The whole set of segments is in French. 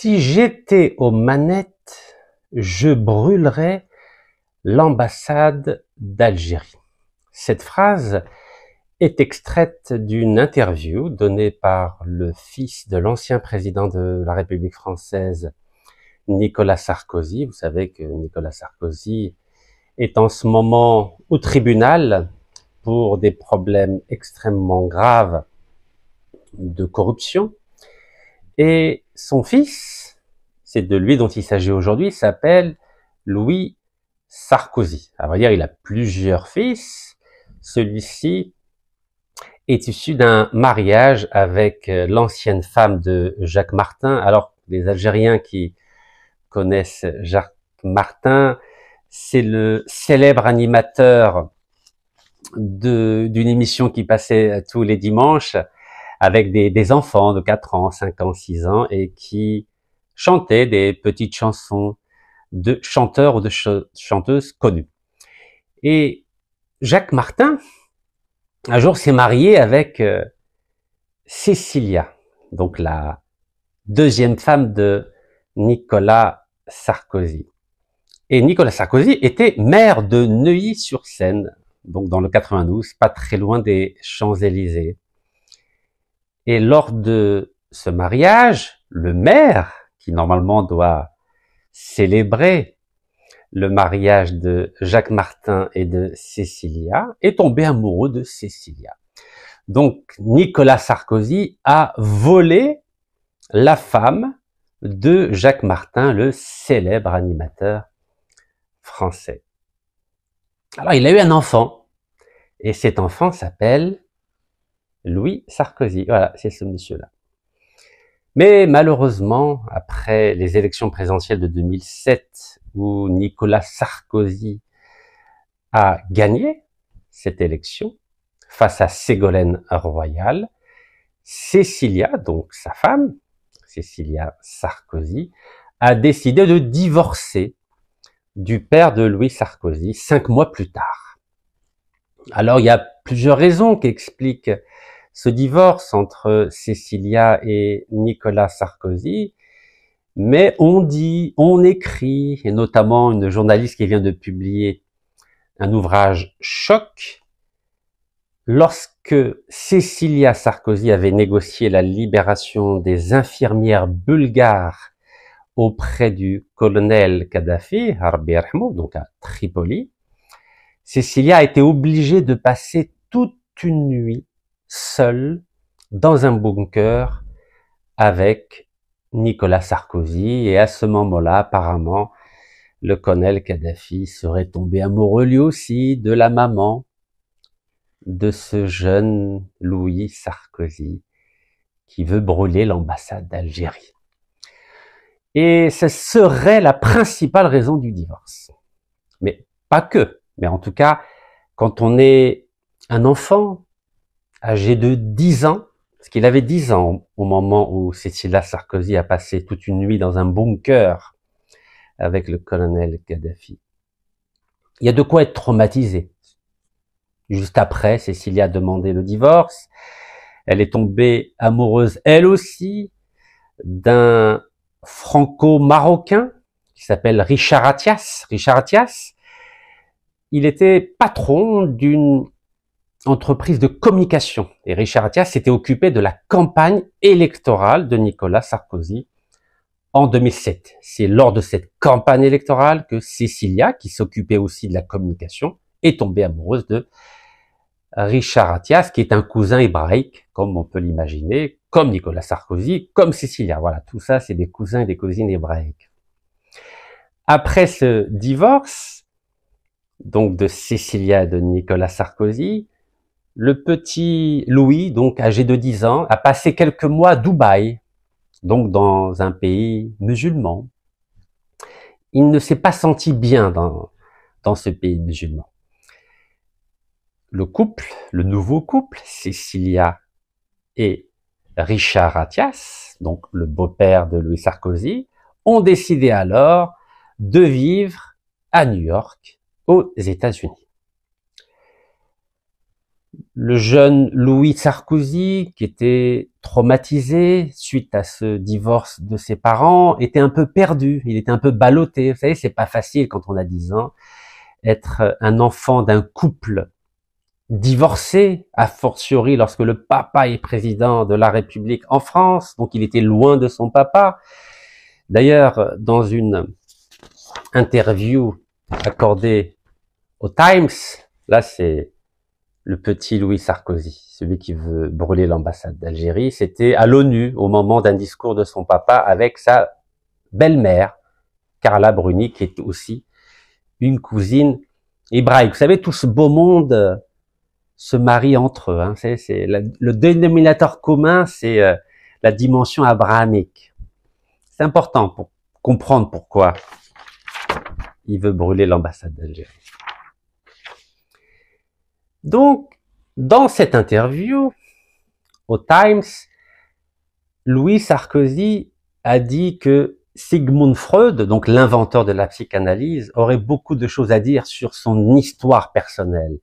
Si j'étais aux manettes, je brûlerais l'ambassade d'Algérie. Cette phrase est extraite d'une interview donnée par le fils de l'ancien président de la République française, Nicolas Sarkozy. Vous savez que Nicolas Sarkozy est en ce moment au tribunal pour des problèmes extrêmement graves de corruption. Et son fils, c'est de lui dont il s'agit aujourd'hui, s'appelle Louis Sarkozy. À vrai dire, il a plusieurs fils. Celui-ci est issu d'un mariage avec l'ancienne femme de Jacques Martin. Alors, les Algériens qui connaissent Jacques Martin, c'est le célèbre animateur d'une émission qui passait tous les dimanches avec des enfants de 4 ans, 5 ans, 6 ans et qui chantaient des petites chansons de chanteurs ou de chanteuses connus. Et Jacques Martin, un jour, s'est marié avec Cécilia, donc la deuxième femme de Nicolas Sarkozy. Et Nicolas Sarkozy était maire de Neuilly-sur-Seine, donc dans le 92, pas très loin des Champs-Élysées. Et lors de ce mariage, le maire, qui normalement doit célébrer le mariage de Jacques Martin et de Cécilia, est tombé amoureux de Cécilia. Donc Nicolas Sarkozy a volé la femme de Jacques Martin, le célèbre animateur français. Alors il a eu un enfant, et cet enfant s'appelle Louis Sarkozy. Voilà, c'est ce monsieur-là. Mais malheureusement, après les élections présidentielles de 2007, où Nicolas Sarkozy a gagné cette élection face à Ségolène Royal, Cécilia, donc sa femme, Cécilia Sarkozy, a décidé de divorcer du père de Louis Sarkozy 5 mois plus tard. Alors il y a plusieurs raisons qui expliquent ce divorce entre Cécilia et Nicolas Sarkozy, mais on dit, on écrit, et notamment une journaliste qui vient de publier un ouvrage choc, lorsque Cécilia Sarkozy avait négocié la libération des infirmières bulgares auprès du colonel Kadhafi, Harbi Rahmou, donc à Tripoli, Cécilia a été obligée de passer toute une nuit seule dans un bunker avec Nicolas Sarkozy, et à ce moment-là, apparemment, le colonel Kadhafi serait tombé amoureux lui aussi de la maman de ce jeune Louis Sarkozy qui veut brûler l'ambassade d'Algérie. Et ce serait la principale raison du divorce. Mais pas que. Mais en tout cas, quand on est un enfant âgé de 10 ans, parce qu'il avait 10 ans au moment où Cécilia Sarkozy a passé toute une nuit dans un bunker avec le colonel Kadhafi. Il y a de quoi être traumatisé. Juste après, Cécilia a demandé le divorce. Elle est tombée amoureuse, elle aussi, d'un franco-marocain qui s'appelle Richard Attias. Richard Attias, il était patron d'une entreprise de communication. Et Richard Attias s'était occupé de la campagne électorale de Nicolas Sarkozy en 2007. C'est lors de cette campagne électorale que Cécilia, qui s'occupait aussi de la communication, est tombée amoureuse de Richard Attias, qui est un cousin hébraïque, comme on peut l'imaginer, comme Nicolas Sarkozy, comme Cécilia. Voilà, tout ça, c'est des cousins et des cousines hébraïques. Après ce divorce, donc de Cécilia et de Nicolas Sarkozy, le petit Louis, donc âgé de 10 ans, a passé quelques mois à Dubaï, donc dans un pays musulman. Il ne s'est pas senti bien dans ce pays musulman. Le couple, le nouveau couple, Cécilia et Richard Attias, donc le beau-père de Louis Sarkozy, ont décidé alors de vivre à New York, aux États-Unis. Le jeune Louis Sarkozy, qui était traumatisé suite à ce divorce de ses parents, était un peu perdu, il était un peu ballotté. Vous savez, c'est pas facile quand on a 10 ans, être un enfant d'un couple divorcé, a fortiori lorsque le papa est président de la République en France, donc il était loin de son papa. D'ailleurs, dans une interview accordée au Times, là c'est le petit Louis Sarkozy, celui qui veut brûler l'ambassade d'Algérie, c'était à l'ONU au moment d'un discours de son papa avec sa belle-mère, Carla Bruni, qui est aussi une cousine hébraïque. Vous savez, tout ce beau monde se marie entre eux. Hein. Le dénominateur commun, c'est la dimension abrahamique. C'est important pour comprendre pourquoi il veut brûler l'ambassade d'Algérie. Donc, dans cette interview au Times, Louis Sarkozy a dit que Sigmund Freud, donc l'inventeur de la psychanalyse, aurait beaucoup de choses à dire sur son histoire personnelle.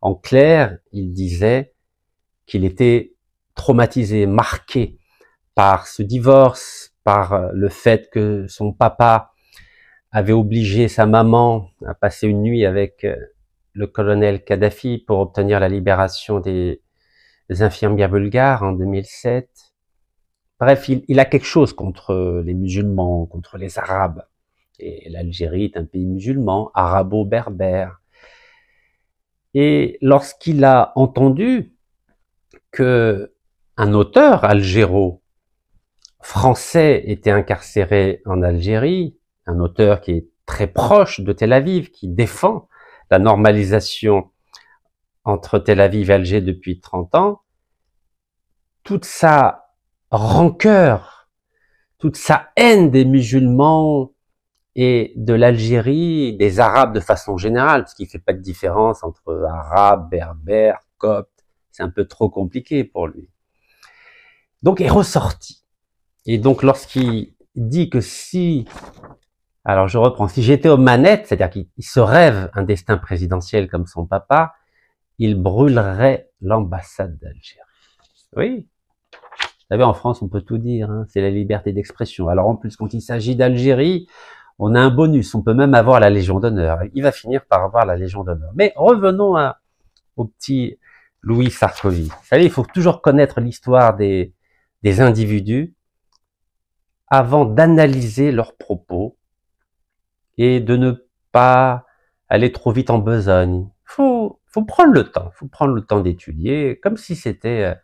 En clair, il disait qu'il était traumatisé, marqué par ce divorce, par le fait que son papa avait obligé sa maman à passer une nuit avec le colonel Kadhafi pour obtenir la libération des infirmières bulgares en 2007. Bref, il a quelque chose contre les musulmans, contre les arabes. Et l'Algérie est un pays musulman, arabo-berbère. Et lorsqu'il a entendu que un auteur algéro français était incarcéré en Algérie, un auteur qui est très proche de Tel Aviv, qui défend la normalisation entre Tel Aviv et Alger depuis 30 ans, toute sa rancœur, toute sa haine des musulmans et de l'Algérie, des Arabes de façon générale, parce qu'il ne fait pas de différence entre Arabes, Berbères, Coptes, c'est un peu trop compliqué pour lui. Donc, est ressorti. Et donc, lorsqu'il dit que si, alors je reprends, si j'étais aux manettes, c'est-à-dire qu'il se rêve un destin présidentiel comme son papa, il brûlerait l'ambassade d'Algérie. Oui. Vous savez, en France, on peut tout dire, hein, c'est la liberté d'expression. Alors en plus, quand il s'agit d'Algérie, on a un bonus, on peut même avoir la Légion d'honneur. Il va finir par avoir la Légion d'honneur. Mais revenons au petit Louis Sarkozy. Vous savez, il faut toujours connaître l'histoire des individus avant d'analyser leurs propos et de ne pas aller trop vite en besogne. Faut prendre le temps d'étudier, comme si c'était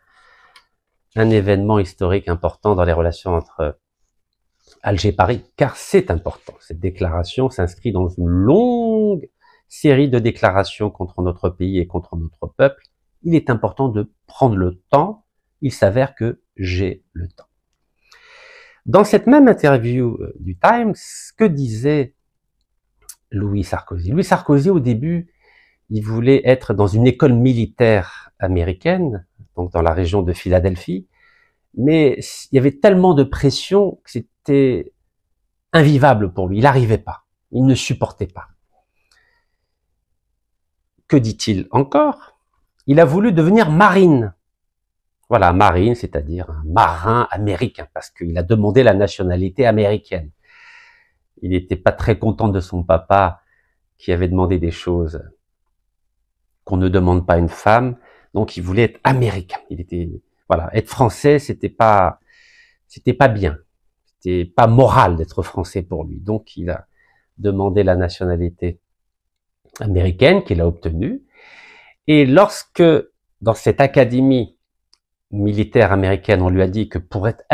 un événement historique important dans les relations entre Alger-Paris, car c'est important. Cette déclaration s'inscrit dans une longue série de déclarations contre notre pays et contre notre peuple. Il est important de prendre le temps. Il s'avère que j'ai le temps. Dans cette même interview du Times, que disait Louis Sarkozy? Louis Sarkozy, au début, il voulait être dans une école militaire américaine, donc dans la région de Philadelphie, mais il y avait tellement de pression que c'était invivable pour lui. Il n'arrivait pas. Il ne supportait pas. Que dit-il encore? Il a voulu devenir marine. Voilà, marine, c'est-à-dire un marin américain, parce qu'il a demandé la nationalité américaine. Il n'était pas très content de son papa qui avait demandé des choses qu'on ne demande pas à une femme, donc il voulait être américain. Il était, voilà, être français, c'était pas bien. C'était pas moral d'être français pour lui. Donc il a demandé la nationalité américaine qu'il a obtenue. Et lorsque, dans cette académie militaire américaine, on lui a dit que pour être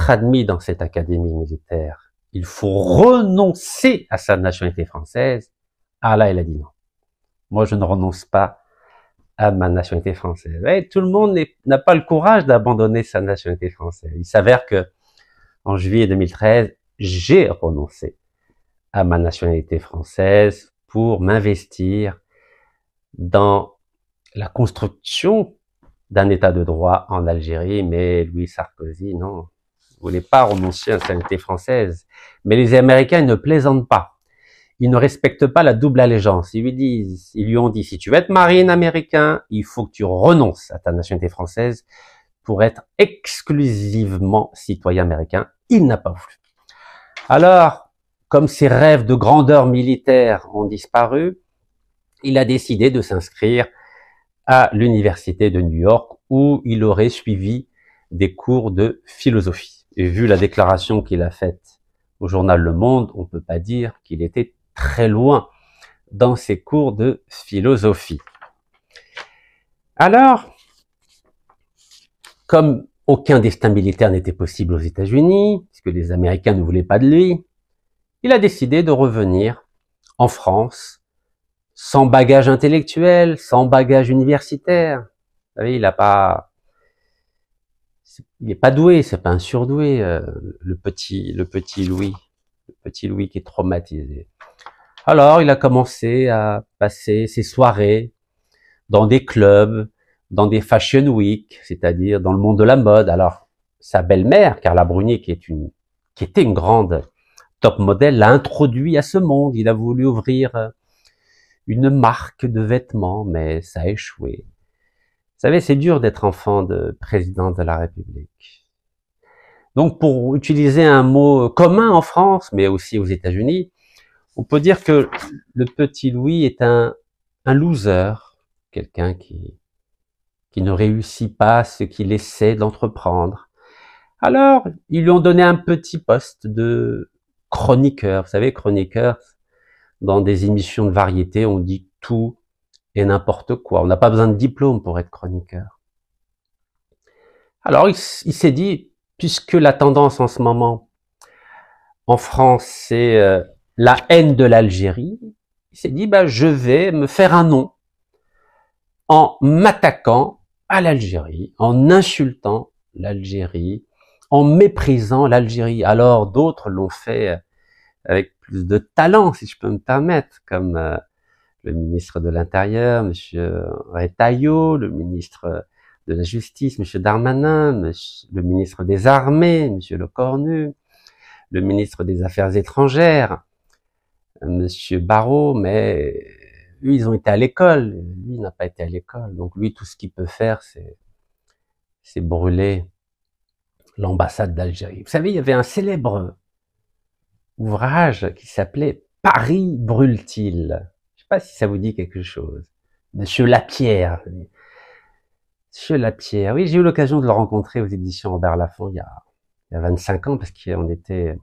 admis dans cette académie militaire, il faut renoncer à sa nationalité française, ah là, il a dit non. Moi, je ne renonce pas à ma nationalité française. Et tout le monde n'a pas le courage d'abandonner sa nationalité française. Il s'avère que, en juillet 2013, j'ai renoncé à ma nationalité française pour m'investir dans la construction d'un état de droit en Algérie, mais Louis Sarkozy, non, ne voulait pas renoncer à sa nationalité française. Mais les Américains ne plaisantent pas. ils ne respectent pas la double allégeance. Ils lui ont dit, si tu veux être marine américain, il faut que tu renonces à ta nationalité française pour être exclusivement citoyen américain. Il n'a pas voulu. Alors, comme ses rêves de grandeur militaire ont disparu, il a décidé de s'inscrire à l'université de New York où il aurait suivi des cours de philosophie. Et vu la déclaration qu'il a faite au journal Le Monde, on ne peut pas dire qu'il était très loin dans ses cours de philosophie. Alors, comme aucun destin militaire n'était possible aux États-Unis, puisque les Américains ne voulaient pas de lui, il a décidé de revenir en France, sans bagage intellectuel, sans bagage universitaire. Vous savez, il n'est pas doué, c'est pas un surdoué, le petit Louis qui est traumatisé. Alors, il a commencé à passer ses soirées dans des clubs, dans des fashion week, c'est-à-dire dans le monde de la mode. Alors, sa belle-mère, Carla Bruni, qui était une grande top modèle, l'a introduit à ce monde. Il a voulu ouvrir une marque de vêtements, mais ça a échoué. Vous savez, c'est dur d'être enfant de président de la République. Donc, pour utiliser un mot commun en France, mais aussi aux États-Unis, on peut dire que le petit Louis est un loser, quelqu'un qui ne réussit pas ce qu'il essaie d'entreprendre. Alors, ils lui ont donné un petit poste de chroniqueur. Vous savez, chroniqueur, dans des émissions de variété, on dit tout et n'importe quoi. On n'a pas besoin de diplôme pour être chroniqueur. Alors, il s'est dit, puisque la tendance en ce moment en France, c'est la haine de l'Algérie, il s'est dit, je vais me faire un nom en m'attaquant à l'Algérie, en insultant l'Algérie, en méprisant l'Algérie. Alors, d'autres l'ont fait avec plus de talent, si je peux me permettre, comme le ministre de l'Intérieur, M. Retailleau, le ministre de la Justice, M. Darmanin, le ministre des Armées, M. Lecornu, le ministre des Affaires étrangères, M. Barrot, mais eux, ils ont été à l'école, lui, il n'a pas été à l'école. Donc lui, tout ce qu'il peut faire, c'est brûler l'ambassade d'Algérie. Vous savez, il y avait un célèbre ouvrage qui s'appelait « Paris brûle-t-il ». Je ne sais pas si ça vous dit quelque chose. Monsieur Lapierre. Monsieur Lapierre, oui, j'ai eu l'occasion de le rencontrer aux éditions Robert Laffont il y a 25 ans, parce qu'on était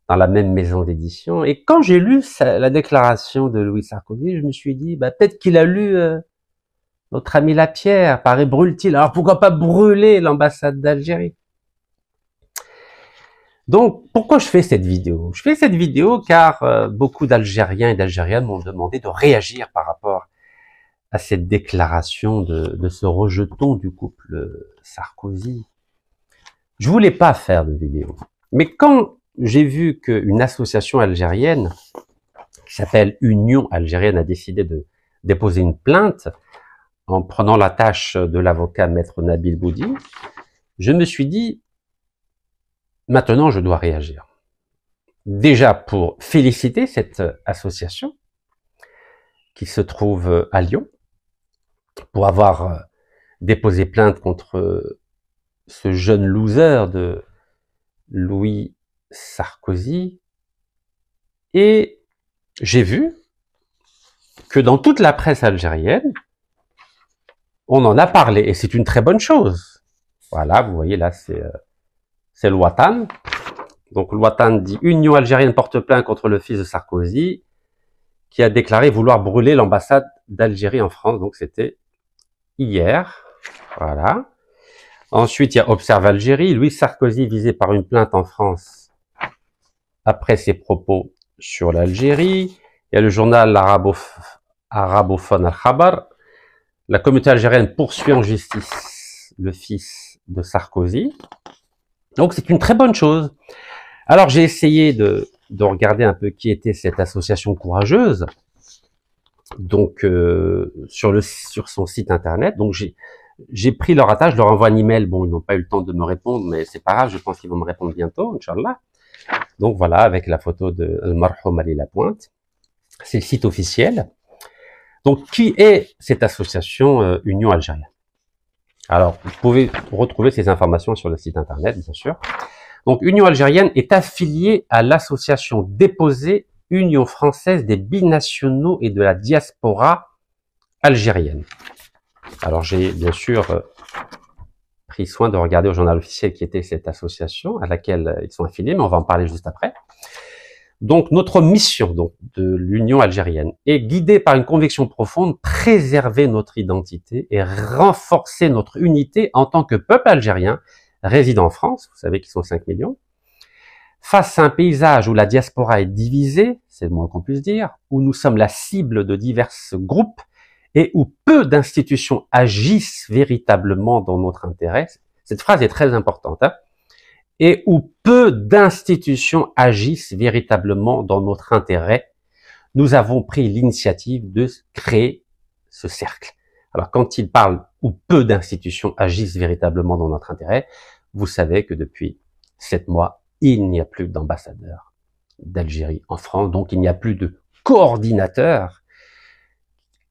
dans la même maison d'édition. Et quand j'ai lu la déclaration de Louis Sarkozy, je me suis dit, peut-être qu'il a lu notre ami Lapierre, Paris brûle-t-il. Alors pourquoi pas brûler l'ambassade d'Algérie? Donc, pourquoi je fais cette vidéo? Je fais cette vidéo car beaucoup d'Algériens et d'Algériennes m'ont demandé de réagir par rapport à cette déclaration de ce rejeton du couple Sarkozy. Je voulais pas faire de vidéo. Mais quand j'ai vu qu'une association algérienne qui s'appelle Union Algérienne a décidé de déposer une plainte en prenant la tâche de l'avocat maître Nabil Boudi, je me suis dit, maintenant je dois réagir. Déjà pour féliciter cette association qui se trouve à Lyon, pour avoir déposé plainte contre ce jeune loser de Louis Sarkozy. Et j'ai vu que dans toute la presse algérienne, on en a parlé, et c'est une très bonne chose. Voilà, vous voyez là, c'est le Ouattane. Donc le Ouattane dit « Union algérienne porte plainte contre le fils de Sarkozy, qui a déclaré vouloir brûler l'ambassade d'Algérie en France ». Donc c'était hier, voilà. Ensuite, il y a Observe Algérie. Louis Sarkozy visé par une plainte en France après ses propos sur l'Algérie. Il y a le journal arabophone Al-Khabar. La communauté algérienne poursuit en justice le fils de Sarkozy. Donc c'est une très bonne chose. Alors j'ai essayé de regarder un peu qui était cette association courageuse. Donc sur son site internet. Donc j'ai pris leur attache, je leur envoie un email. Bon, ils n'ont pas eu le temps de me répondre, mais c'est pas grave, je pense qu'ils vont me répondre bientôt, Inch'Allah. Donc voilà, avec la photo de Al-Marhoum Ali Lapointe. C'est le site officiel. Donc, qui est cette association Union Algérienne? Alors, vous pouvez retrouver ces informations sur le site internet, bien sûr. Donc, Union Algérienne est affiliée à l'association déposée Union Française des Binationaux et de la Diaspora Algérienne. Alors, j'ai bien sûr pris soin de regarder au journal officiel qui était cette association à laquelle ils sont affiliés, mais on va en parler juste après. Donc, notre mission de l'Union algérienne est guidée par une conviction profonde, préserver notre identité et renforcer notre unité en tant que peuple algérien résidant en France, vous savez qu'ils sont 5 millions, face à un paysage où la diaspora est divisée, c'est le moins qu'on puisse dire, où nous sommes la cible de divers groupes et où peu d'institutions agissent véritablement dans notre intérêt. Cette phrase est très importante, hein, et où peu d'institutions agissent véritablement dans notre intérêt, nous avons pris l'initiative de créer ce cercle. Alors, quand il parle où peu d'institutions agissent véritablement dans notre intérêt, vous savez que depuis 7 mois, il n'y a plus d'ambassadeur d'Algérie en France, donc il n'y a plus de coordinateur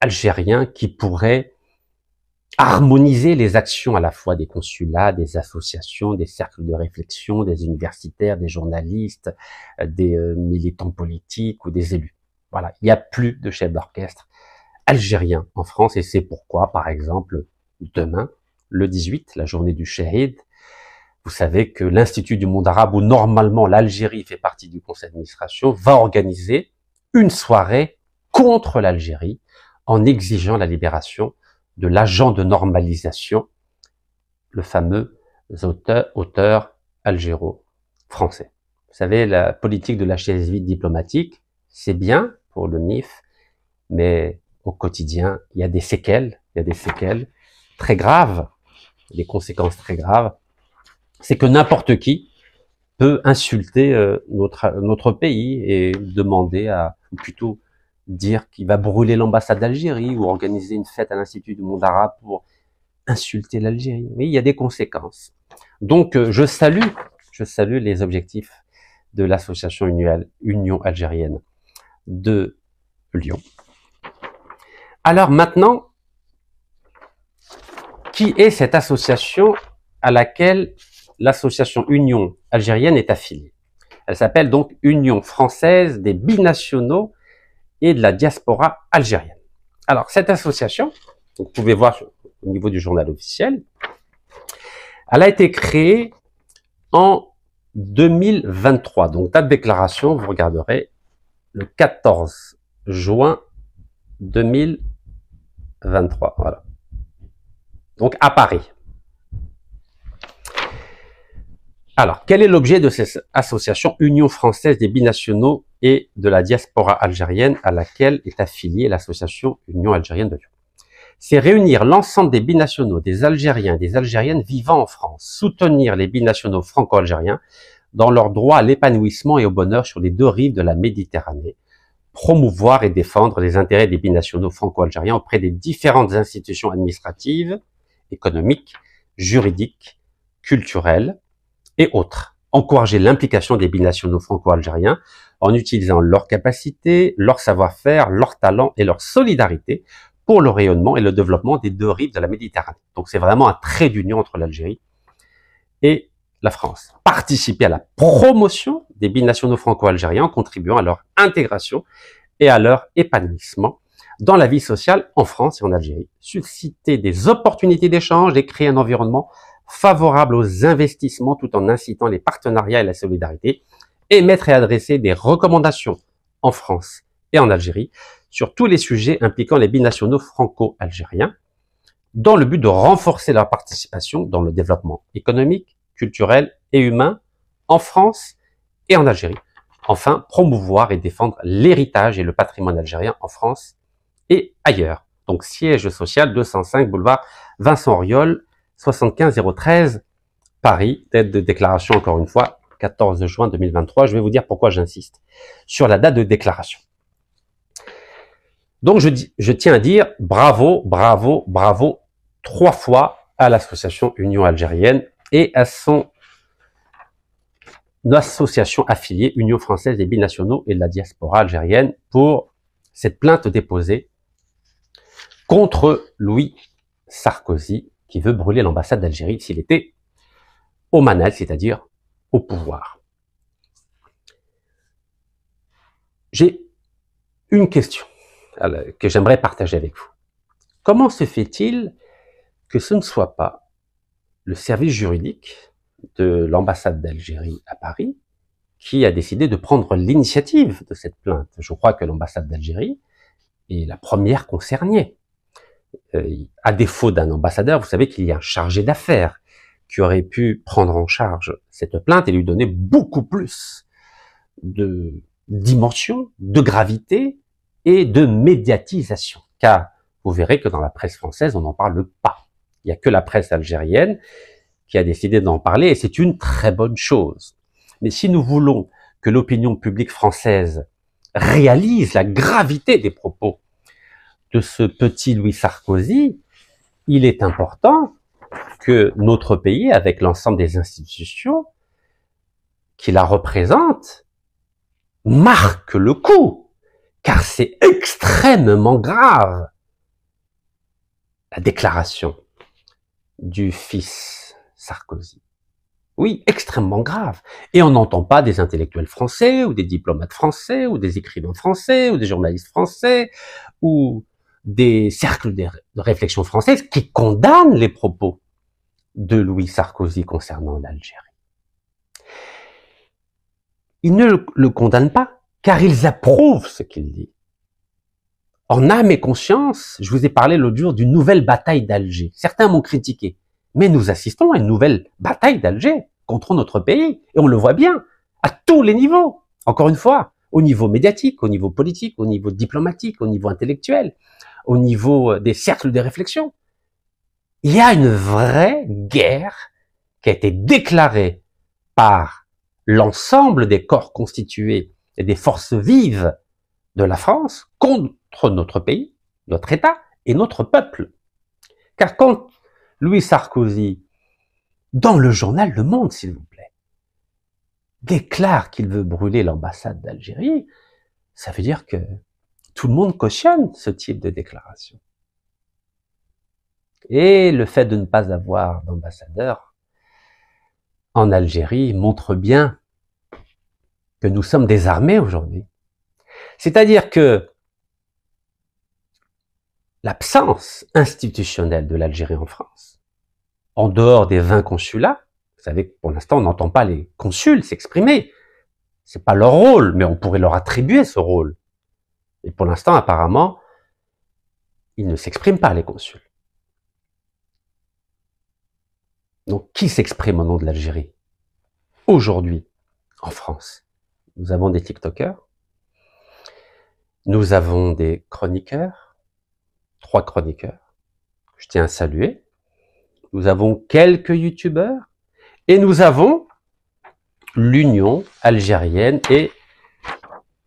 algérien qui pourrait harmoniser les actions à la fois des consulats, des associations, des cercles de réflexion, des universitaires, des journalistes, des militants politiques ou des élus. Voilà, il n'y a plus de chef d'orchestre algérien en France et c'est pourquoi, par exemple, demain, le 18, la journée du Shahid, vous savez que l'Institut du monde arabe, où normalement l'Algérie fait partie du conseil d'administration, va organiser une soirée contre l'Algérie en exigeant la libération de l'agent de normalisation, le fameux auteur algéro-français. Vous savez, la politique de la chaise vide diplomatique, c'est bien pour le MIF, mais au quotidien, il y a des séquelles très graves, des conséquences très graves. C'est que n'importe qui peut insulter notre pays et demander ou plutôt dire qu'il va brûler l'ambassade d'Algérie ou organiser une fête à l'Institut du monde arabe pour insulter l'Algérie. Mais il y a des conséquences. Donc, je salue les objectifs de l'association Union algérienne de Lyon. Alors maintenant, qui est cette association à laquelle l'association Union algérienne est affiliée? Elle s'appelle donc Union française des binationaux et de la diaspora algérienne. Alors, cette association, vous pouvez voir au niveau du journal officiel, elle a été créée en 2023. Donc, date de déclaration, vous regarderez, le 14 juin 2023. Voilà. Donc, à Paris. Alors, quel est l'objet de cette association Union française des binationaux et de la diaspora algérienne à laquelle est affiliée l'association Union algérienne de Lyon? C'est réunir l'ensemble des binationaux, des Algériens et des Algériennes vivant en France, soutenir les binationaux franco-algériens dans leur droit à l'épanouissement et au bonheur sur les 2 rives de la Méditerranée, promouvoir et défendre les intérêts des binationaux franco-algériens auprès des différentes institutions administratives, économiques, juridiques, culturelles, et autres. Encourager l'implication des binationaux franco-algériens en utilisant leurs capacités, leur savoir-faire, leur talent et leur solidarité pour le rayonnement et le développement des 2 rives de la Méditerranée. Donc c'est vraiment un trait d'union entre l'Algérie et la France. Participer à la promotion des binationaux franco-algériens en contribuant à leur intégration et à leur épanouissement dans la vie sociale en France et en Algérie. Susciter des opportunités d'échange et créer un environnement favorable aux investissements tout en incitant les partenariats et la solidarité, émettre et adresser des recommandations en France et en Algérie sur tous les sujets impliquant les binationaux franco-algériens, dans le but de renforcer leur participation dans le développement économique, culturel et humain en France et en Algérie. Enfin, promouvoir et défendre l'héritage et le patrimoine algérien en France et ailleurs. Donc, siège social 205 boulevard Vincent Auriol, 75 013 Paris, date de déclaration encore une fois, 14 juin 2023. Je vais vous dire pourquoi j'insiste sur la date de déclaration. Donc je tiens à dire bravo, bravo, bravo 3 fois à l'association Union algérienne et à son association affiliée Union française des binationaux et de la diaspora algérienne pour cette plainte déposée contre Louis Sarkozy qui veut brûler l'ambassade d'Algérie s'il était aux manettes, c'est-à-dire au pouvoir. J'ai une question que j'aimerais partager avec vous. Comment se fait-il que ce ne soit pas le service juridique de l'ambassade d'Algérie à Paris qui a décidé de prendre l'initiative de cette plainte? Je crois que l'ambassade d'Algérie est la première concernée. À défaut d'un ambassadeur, vous savez qu'il y a un chargé d'affaires qui aurait pu prendre en charge cette plainte et lui donner beaucoup plus de dimension, de gravité et de médiatisation. Car vous verrez que dans la presse française, on n'en parle pas. Il n'y a que la presse algérienne qui a décidé d'en parler et c'est une très bonne chose. Mais si nous voulons que l'opinion publique française réalise la gravité des propos de ce petit Louis Sarkozy, il est important que notre pays, avec l'ensemble des institutions qui la représentent, marque le coup, car c'est extrêmement grave la déclaration du fils Sarkozy. Oui, extrêmement grave. Et on n'entend pas des intellectuels français, ou des diplomates français, ou des écrivains français, ou des journalistes français, ou des cercles de réflexion française qui condamnent les propos de Louis Sarkozy concernant l'Algérie. Ils ne le condamnent pas, car ils approuvent ce qu'il dit. En âme et conscience, je vous ai parlé l'autre jour d'une nouvelle bataille d'Alger. Certains m'ont critiqué, mais nous assistons à une nouvelle bataille d'Alger contre notre pays, et on le voit bien, à tous les niveaux. Encore une fois, au niveau médiatique, au niveau politique, au niveau diplomatique, au niveau intellectuel, au niveau des cercles de réflexion. Il y a une vraie guerre qui a été déclarée par l'ensemble des corps constitués et des forces vives de la France contre notre pays, notre État et notre peuple. Car quand Louis Sarkozy, dans le journal Le Monde, s'il vous plaît, déclare qu'il veut brûler l'ambassade d'Algérie, ça veut dire que tout le monde cautionne ce type de déclaration. Et le fait de ne pas avoir d'ambassadeur en Algérie montre bien que nous sommes désarmés aujourd'hui. C'est-à-dire que l'absence institutionnelle de l'Algérie en France, en dehors des 20 consulats, vous savez que pour l'instant on n'entend pas les consuls s'exprimer, c'est pas leur rôle, mais on pourrait leur attribuer ce rôle. Et pour l'instant, apparemment, ils ne s'expriment pas, les consuls. Donc, qui s'exprime au nom de l'Algérie? Aujourd'hui, en France, nous avons des TikTokers, nous avons des chroniqueurs, 3 chroniqueurs, que je tiens à saluer, nous avons quelques youtubeurs, et nous avons l'Union algérienne et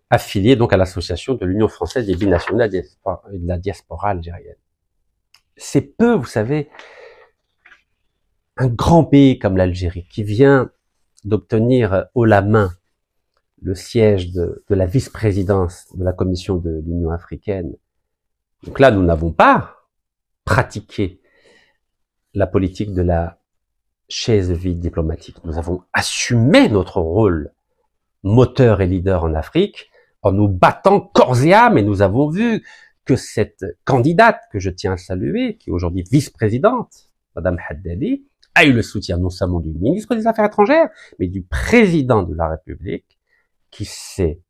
affiliée donc à l'association de l'Union française des binationaux et de la diaspora algérienne. C'est peu, vous savez, un grand pays comme l'Algérie qui vient d'obtenir haut la main le siège de la vice-présidence de la Commission de l'Union africaine. Donc là, nous n'avons pas pratiqué la politique de la chaise vide diplomatique. Nous avons assumé notre rôle moteur et leader en Afrique en nous battant corps et âme, et nous avons vu que cette candidate que je tiens à saluer, qui est aujourd'hui vice-présidente, Madame Haddadi, a eu le soutien non seulement du ministre des Affaires étrangères, mais du président de la République, qui s'est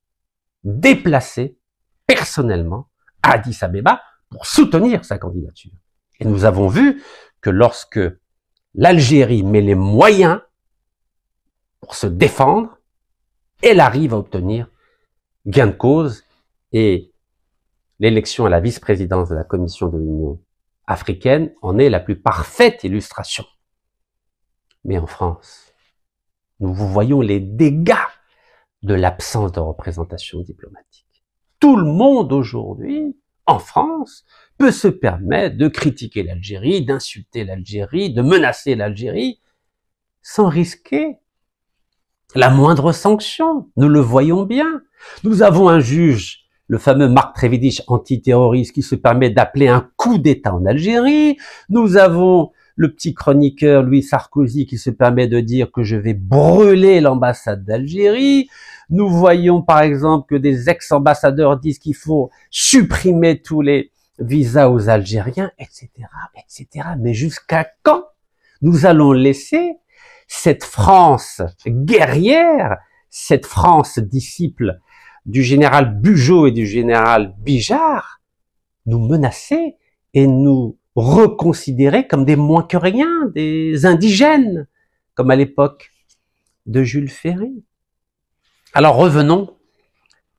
déplacé personnellement à Addis Abeba pour soutenir sa candidature. Et nous avons vu que lorsque l'Algérie met les moyens pour se défendre, elle arrive à obtenir gain de cause, et l'élection à la vice-présidence de la Commission de l'Union africaine en est la plus parfaite illustration. Mais en France, nous voyons les dégâts de l'absence de représentation diplomatique. Tout le monde aujourd'hui, en France, peut se permettre de critiquer l'Algérie, d'insulter l'Algérie, de menacer l'Algérie, sans risquer La moindre sanction, nous le voyons bien. Nous avons un juge, le fameux Marc Trévidic, antiterroriste, qui se permet d'appeler un coup d'État en Algérie. Nous avons le petit chroniqueur Louis Sarkozy qui se permet de dire que je vais brûler l'ambassade d'Algérie. Nous voyons par exemple que des ex-ambassadeurs disent qu'il faut supprimer tous les visas aux Algériens, etc., etc. Mais jusqu'à quand nous allons laisser cette France guerrière, cette France disciple du général Bugeaud et du général Bijard, nous menacer et nous reconsidérer comme des moins que rien, des indigènes, comme à l'époque de Jules Ferry. Alors revenons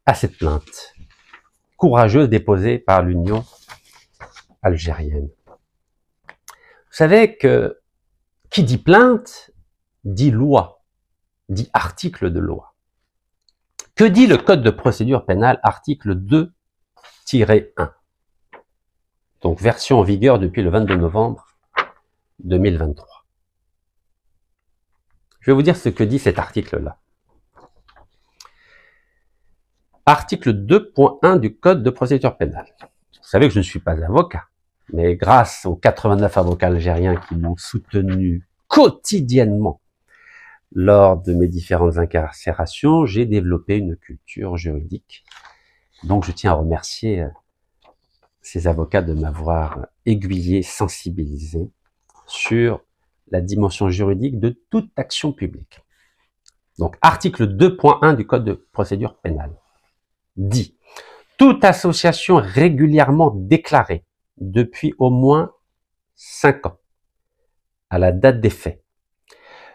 à cette plainte courageuse déposée par l'Union algérienne. Vous savez que qui dit plainte dit loi, dit article de loi. Que dit le Code de procédure pénale, article 2-1? Donc version en vigueur depuis le 22 novembre 2023. Je vais vous dire ce que dit cet article-là. Article 2.1 du Code de procédure pénale. Vous savez que je ne suis pas avocat, mais grâce aux 89 avocats algériens qui m'ont soutenu quotidiennement lors de mes différentes incarcérations, j'ai développé une culture juridique. Donc je tiens à remercier ces avocats de m'avoir aiguillé, sensibilisé sur la dimension juridique de toute action publique. Donc article 2.1 du Code de procédure pénale dit « Toute association régulièrement déclarée depuis au moins 5 ans à la date des faits,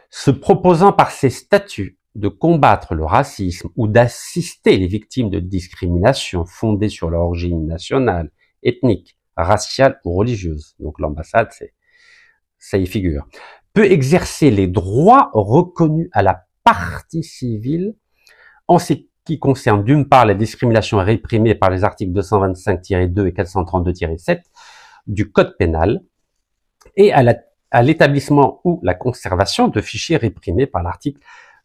se proposant par ses statuts de combattre le racisme ou d'assister les victimes de discrimination fondées sur leur origine nationale, ethnique, raciale ou religieuse », donc l'ambassade, ça y figure, peut exercer les droits reconnus à la partie civile en ce qui concerne d'une part les discriminations réprimées par les articles 225-2 et 432-7 du Code pénal et à l'établissement ou la conservation de fichiers réprimés par l'article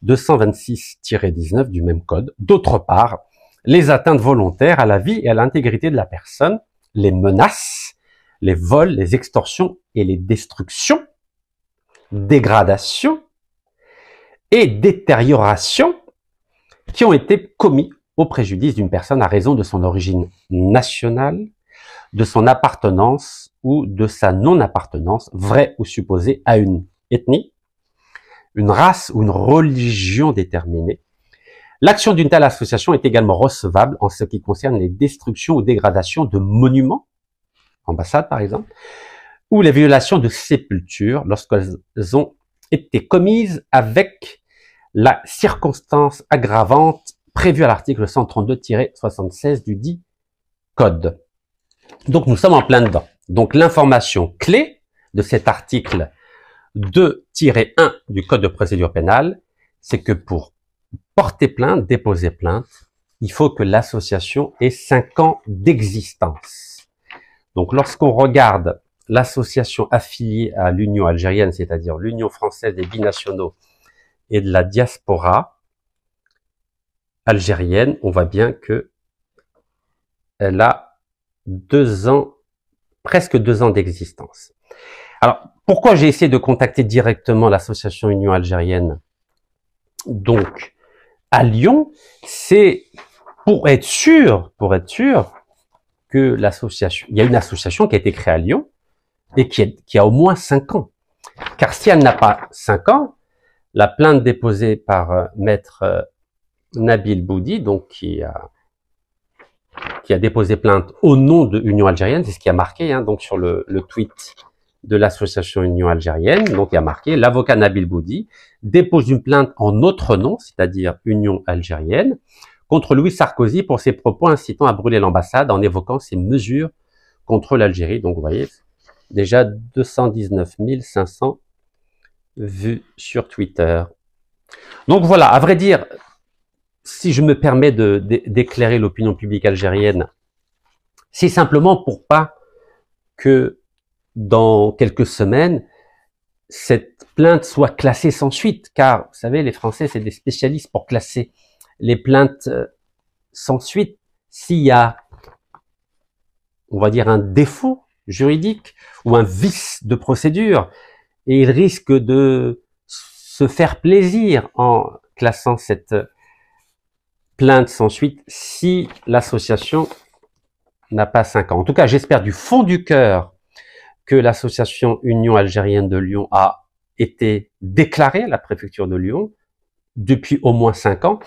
226-19 du même code. D'autre part, les atteintes volontaires à la vie et à l'intégrité de la personne, les menaces, les vols, les extorsions et les destructions, dégradations et détériorations qui ont été commis au préjudice d'une personne à raison de son origine nationale, de son appartenance ou de sa non-appartenance, vraie ou supposée, à une ethnie, une race ou une religion déterminée. L'action d'une telle association est également recevable en ce qui concerne les destructions ou dégradations de monuments, ambassades par exemple, ou les violations de sépultures lorsqu'elles ont été commises avec la circonstance aggravante prévue à l'article 132-76 du dit Code. Donc nous sommes en plein dedans. Donc l'information clé de cet article 2-1 du Code de procédure pénale, c'est que pour porter plainte, déposer plainte, il faut que l'association ait 5 ans d'existence. Donc lorsqu'on regarde l'association affiliée à l'Union algérienne, c'est-à-dire l'Union française des binationaux et de la diaspora algérienne, on voit bien que elle a 2 ans, presque 2 ans d'existence. Alors, pourquoi j'ai essayé de contacter directement l'association Union algérienne, donc à Lyon, c'est pour être sûr que l'association, il y a une association qui a été créée à Lyon et qui a au moins 5 ans. Car si elle n'a pas 5 ans, la plainte déposée par maître Nabil Boudi, donc qui a déposé plainte au nom de Union algérienne, c'est ce qui a marqué donc sur le tweet de l'association Union algérienne, donc il y a marqué l'avocat Nabil Boudi dépose une plainte en notre nom, c'est-à-dire Union algérienne, contre Louis Sarkozy pour ses propos incitant à brûler l'ambassade en évoquant ses mesures contre l'Algérie. Donc vous voyez, déjà 219 500 vues sur Twitter. Donc voilà, à vrai dire, si je me permets d'éclairer l'opinion publique algérienne, c'est simplement pour pas que dans quelques semaines, cette plainte soit classée sans suite, car vous savez, les Français, c'est des spécialistes pour classer les plaintes sans suite. S'il y a, on va dire, un défaut juridique ou un vice de procédure, et il risque de se faire plaisir en classant cette plainte sans suite si l'association n'a pas 5 ans. En tout cas, j'espère du fond du cœur que l'association Union Algérienne de Lyon a été déclarée à la préfecture de Lyon depuis au moins 5 ans,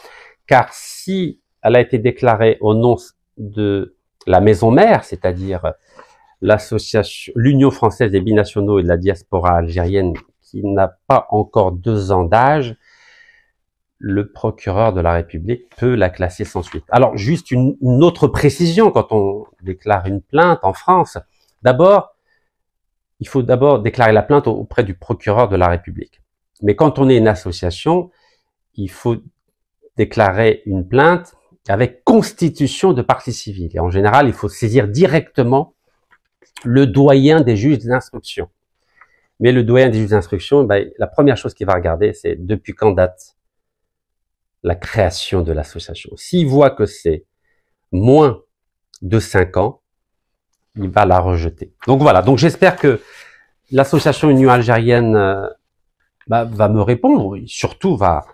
car si elle a été déclarée au nom de la maison mère, c'est-à-dire l'association, l'Union française des binationaux et de la diaspora algérienne, qui n'a pas encore 2 ans d'âge, le procureur de la République peut la classer sans suite. Alors, juste une autre précision quand on déclare une plainte en France. D'abord, il faut d'abord déclarer la plainte auprès du procureur de la République. Mais quand on est une association, il faut déclarer une plainte avec constitution de partie civile. Et en général, il faut saisir directement le doyen des juges d'instruction. Mais le doyen des juges d'instruction, la première chose qu'il va regarder, c'est depuis quand date la création de l'association. S'il voit que c'est moins de 5 ans, il va la rejeter. Donc voilà, donc j'espère que l'association Union Algérienne va me répondre, surtout va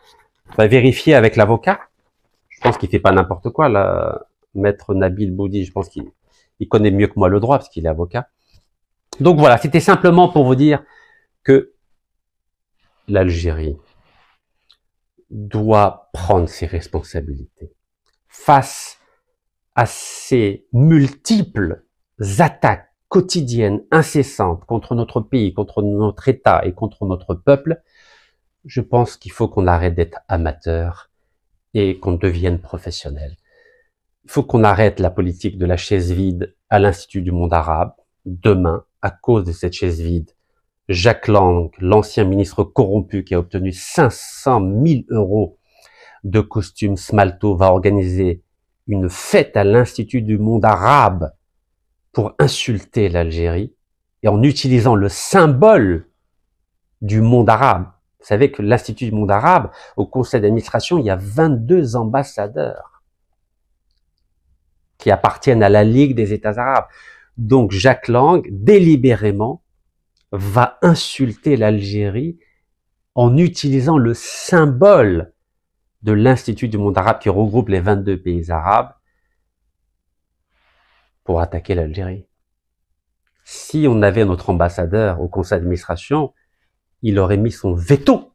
vérifier avec l'avocat. Je pense qu'il fait pas n'importe quoi, là, maître Nabil Boudi, je pense qu'il connaît mieux que moi le droit parce qu'il est avocat. Donc voilà, c'était simplement pour vous dire que l'Algérie doit prendre ses responsabilités face à ces multiples attaques quotidiennes, incessantes contre notre pays, contre notre État et contre notre peuple. Je pense qu'il faut qu'on arrête d'être amateur et qu'on devienne professionnel. Il faut qu'on arrête la politique de la chaise vide à l'Institut du monde arabe. Demain, à cause de cette chaise vide, Jack Lang, l'ancien ministre corrompu qui a obtenu 500 000 € de costumes Smalto, va organiser une fête à l'Institut du monde arabe pour insulter l'Algérie et en utilisant le symbole du monde arabe. Vous savez que l'Institut du monde arabe, au conseil d'administration, il y a 22 ambassadeurs qui appartiennent à la Ligue des États arabes. Donc Jack Lang, délibérément, va insulter l'Algérie en utilisant le symbole de l'Institut du monde arabe qui regroupe les 22 pays arabes pour attaquer l'Algérie. Si on avait notre ambassadeur au conseil d'administration, il aurait mis son veto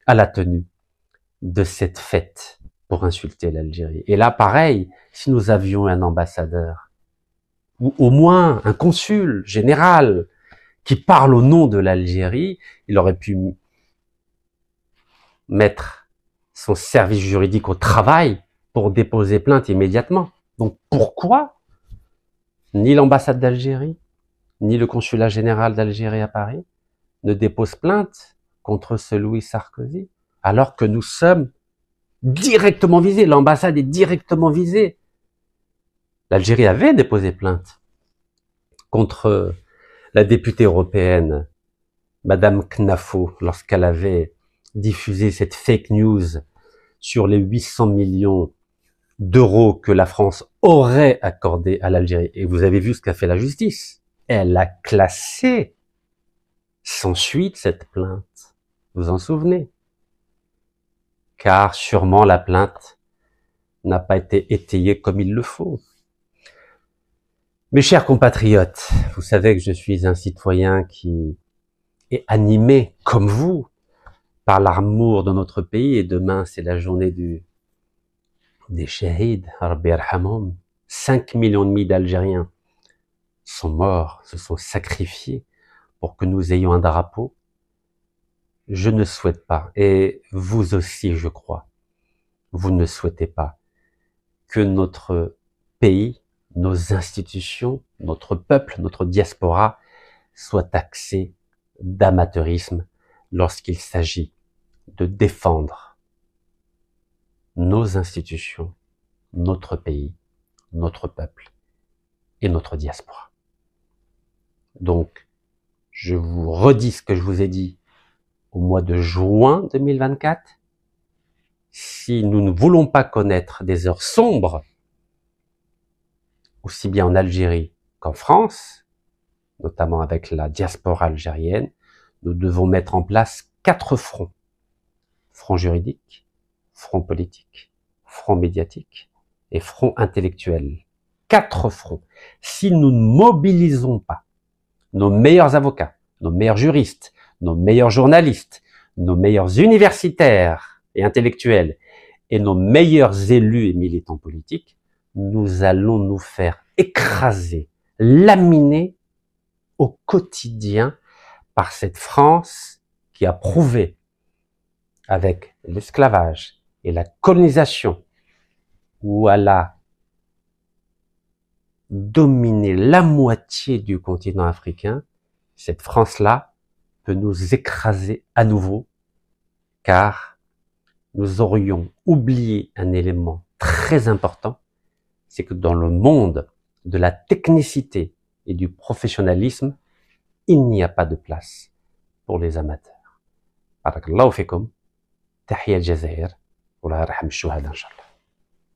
à la tenue de cette fête pour insulter l'Algérie. Et là, pareil, si nous avions un ambassadeur, ou au moins un consul général, qui parle au nom de l'Algérie, il aurait pu mettre son service juridique au travail pour déposer plainte immédiatement. Donc pourquoi ni l'ambassade d'Algérie, ni le consulat général d'Algérie à Paris ne déposent plainte contre ce Louis Sarkozy, alors que nous sommes directement visés, l'ambassade est directement visée. L'Algérie avait déposé plainte contre la députée européenne, Madame Knafo, lorsqu'elle avait diffusé cette fake news sur les 800 millions d'euros que la France aurait accordé à l'Algérie. Et vous avez vu ce qu'a fait la justice. Elle a classé sans suite cette plainte. Vous en souvenez? Car sûrement la plainte n'a pas été étayée comme il le faut. Mes chers compatriotes, vous savez que je suis un citoyen qui est animé, comme vous, par l'amour de notre pays, et demain c'est la journée des shahids, Rabbi yarhamhum. 5,5 millions d'Algériens sont morts, se sont sacrifiés pour que nous ayons un drapeau. Je ne souhaite pas, et vous aussi je crois, vous ne souhaitez pas que notre pays, nos institutions, notre peuple, notre diaspora soient taxés d'amateurisme lorsqu'il s'agit de défendre nos institutions, notre pays, notre peuple et notre diaspora. Donc, je vous redis ce que je vous ai dit au mois de juin 2024, si nous ne voulons pas connaître des heures sombres, aussi bien en Algérie qu'en France, notamment avec la diaspora algérienne, nous devons mettre en place 4 fronts. Front juridique, front politique, front médiatique et front intellectuel. 4 fronts. Si nous ne mobilisons pas nos meilleurs avocats, nos meilleurs juristes, nos meilleurs journalistes, nos meilleurs universitaires et intellectuels et nos meilleurs élus et militants politiques, nous allons nous faire écraser, laminer au quotidien par cette France qui a prouvé avec l'esclavage et la colonisation où elle a dominé la moitié du continent africain, cette France-là peut nous écraser à nouveau car nous aurions oublié un élément très important, c'est que dans le monde de la technicité et du professionnalisme, il n'y a pas de place pour les amateurs. Barakallahu fikum, tahiyya al-Jazair, wa Allah yarham ash-shuhada inshallah.